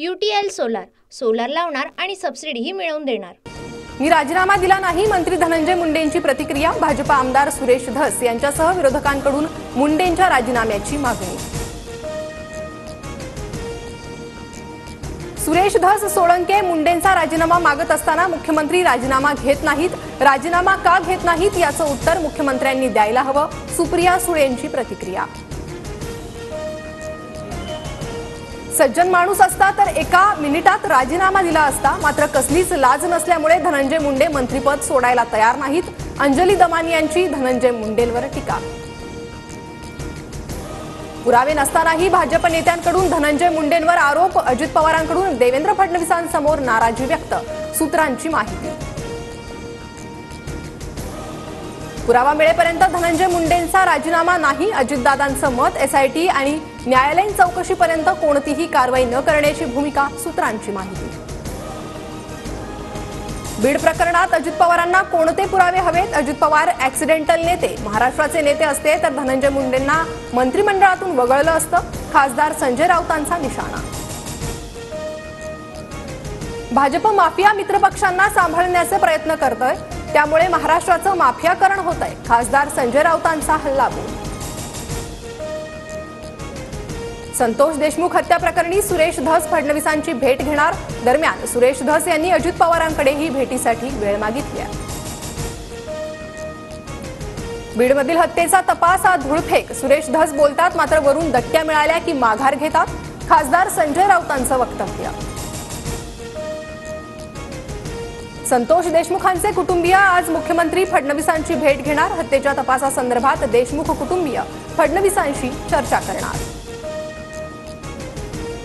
UTL solar solar लावणार आणि सबसिडीही मिळवून देणार। मी राजीनामा दिला नाही, मंत्री धनंजय मुंडेंची प्रतिक्रिया। भाजप आमदार सुरेश धस यांच्यासह विरोधकांकडून मुंडेंच्या राजीनाम्याची मागणी। सुरेश धस सोळंके मुंडेंचा राजीनामा मागत असताना मुख्यमंत्री राजीनामा घेत नाहीत। राजीनामा का घेत नाहीत याचं उत्तर मुख्यमंत्र्यांनी द्यायला हवं। सुप्रिया सुळेंची प्रतिक्रिया। सज्जन माणूस असता तर एका मिनिटात राजीनामा दिला असता, मात्र कसलीच लाज नसल्यामुळे धनंजय मुंडे मंत्रिपद सोडायला तयार नाहीत। अंजली दमानी यांची धनंजय मुंडेंवर टीका। पुरावे नसतानाही भाजप नेत्यांकडून धनंजय मुंडेंवर आरोप। अजित पवारांकडून देवेंद्र फडणवीसांसमोर नाराजी व्यक्त। सूत्रांची माहिती। पुरावा मिळेपर्यंत धनंजय मुंडेंचा राजीनामा नाही, अजितदादांचं मत। SIT आणि न्यायालयीन चौकशीपर्यंत कोणतीही कारवाई न करण्याची भूमिका। सूत्रांची माहिती। बीड प्रकरणात अजित पवारांना कोणते पुरावे हवेत? अजित पवार ॲक्सिडेंटल नेते, महाराष्ट्राचे नेते असते तर धनंजय मुंडेंना मंत्रिमंडळातून वगळलं असतं। खासदार संजय राऊतांचा निशाणा। भाजप माफिया मित्रपक्षांना सांभाळण्याचे प्रयत्न करतोय, त्यामुळे महाराष्ट्राचं माफियाकरण होतंय। खासदार संजय राऊतांचा हल्लाबोल। संतोष देशमुख हत्या प्रकरणी सुरेश धस फडणवीसांची भेट घेणार। दरम्यान सुरेश धस यांनी अजित पवारांकडेही भेटीसाठी वेळ मागितली। बीडमधील हत्येचा तपास हा धूळफेक। सुरेश धस बोलतात, मात्र वरून दट्ट्या मिळाल्या की माघार घेतात। खासदार संजय राऊतांचं वक्तव्य। संतोष देशमुखांचे कुटुंबीय आज मुख्यमंत्री फडणवीसांची भेट घेणार। हत्येच्या तपासासंदर्भात देशमुख कुटुंबीय फडणवीसांशी चर्चा करणार।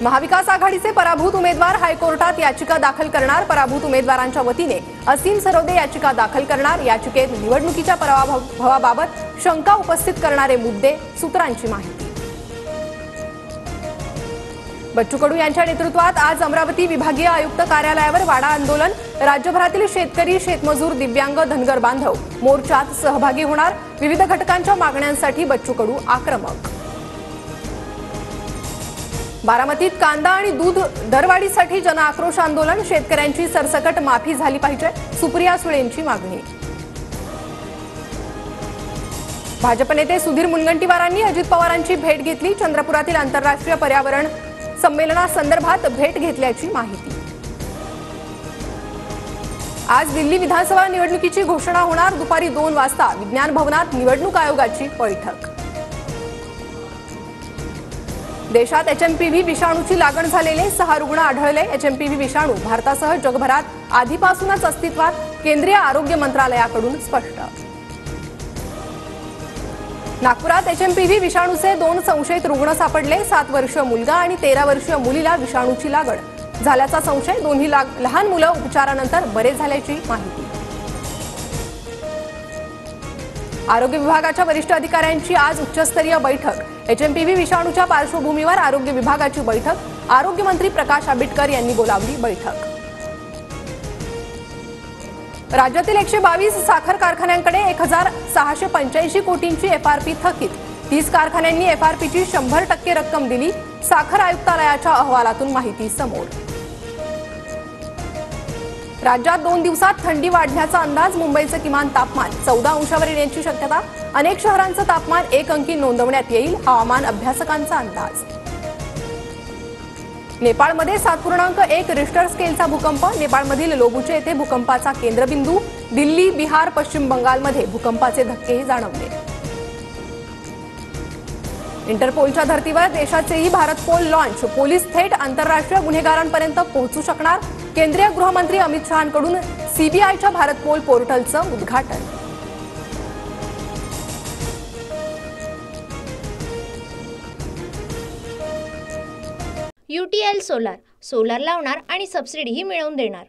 महाविकास आघाडीचे पराभूत उमेदवार हायकोर्टात याचिका दाखल करणार। पराभूत उमेदवारांच्या वतीने असीम सरोदे याचिका दाखल करणार। याचिकेत निवडणुकीच्या पराभवाबाबत शंका उपस्थित करणारे मुद्दे। सूत्रांची माहिती। बच्चू कडू यांच्या नेतृत्वात आज अमरावती विभागीय आयुक्त कार्यालयावर वाडा आंदोलन। राज्यभरातील शेतकरी, शेतमजूर, दिव्यांग, धनगर बांधव मोर्चात सहभागी होणार। विविध घटकांच्या मागण्यांसाठी बच्चू कडू आक्रमक। बारामतीत कांदा आणि दूध दरवाढीसाठी जनआक्रोश आंदोलन। शेतकऱ्यांची सरसकट माफी झाली पाहिजे, सुप्रिया सुळेंची मागणी। भाजप नेते सुधीर मुनगंटीवारांनी अजित पवारांची भेट घेतली। चंद्रपुरातील आंतरराष्ट्रीय पर्यावरण संमेलनासंदर्भात भेट घेतल्याची माहिती। आज दिल्ली विधानसभा निवडणुकीची घोषणा होणार। दुपारी 2 वाजता विज्ञान भवनात निवडणूक आयोगाची बैठक। देशात HMPV विषाणूची लागण झालेले 6 रुग्ण आढळले। HMPV विषाणू भारतासह जगभरात आधीपासूनच अस्तित्वात, केंद्रीय आरोग्य मंत्रालयाकडून स्पष्ट। नागपुरात HMPV विषाणूचे 2 संशयित रुग्ण सापडले। 7 वर्षीय मुलगा आणि 13 वर्षीय मुलीला विषाणूची लागण झाल्याचा संशय। दोन्ही लहान मुलं उपचारानंतर बरे झाल्याची माहिती। आरोग्य विभागाच्या वरिष्ठ अधिकाऱ्यांची आज उच्चस्तरीय बैठक। HMPV विषाणूच्या पार्श्वभूमीवर आरोग्य विभागाची बैठक। आरोग्यमंत्री प्रकाश आंबेडकर यांनी बोलावली बैठक। राज्यातील 122 साखर कारखान्यांकडे 1685 कोटींची FRP थकीत। 30 कारखान्यांनी FRPची 100% रक्कम दिली। साखर आयुक्तालयाच्या अहवालातून माहिती समोर। राज्यात 2 दिवसात थंडी वाढण्याचा अंदाज। मुंबईचं किमान तापमान 14 अंशावर येण्याची शक्यता। अनेक शहरांचं तापमान 1 अंकी नोंदवण्यात येईल, हवामान अभ्यासकांचा अंदाज। नेपाळमध्ये 7.1 रिश्टर स्केलचा भूकंप। नेपाळमधील लोबुचे येथे भूकंपाचा केंद्रबिंदू। दिल्ली, बिहार, पश्चिम बंगालमध्ये भूकंपाचे धक्केही जाणवले। इंटरपोलच्या धर्तीवर देशाचेही भारत पोल लॉन्च। पोलीस थेट आंतरराष्ट्रीय गुन्हेगारांपर्यंत पोहोचू शकणार। केंद्रीय गृहमंत्री अमित शहांकडून CBIच्या भारत पोल पोर्टलचं उद्घाटन। UTL सोलार सोलार लावणार आणि सबसिडीही मिळवून देणार।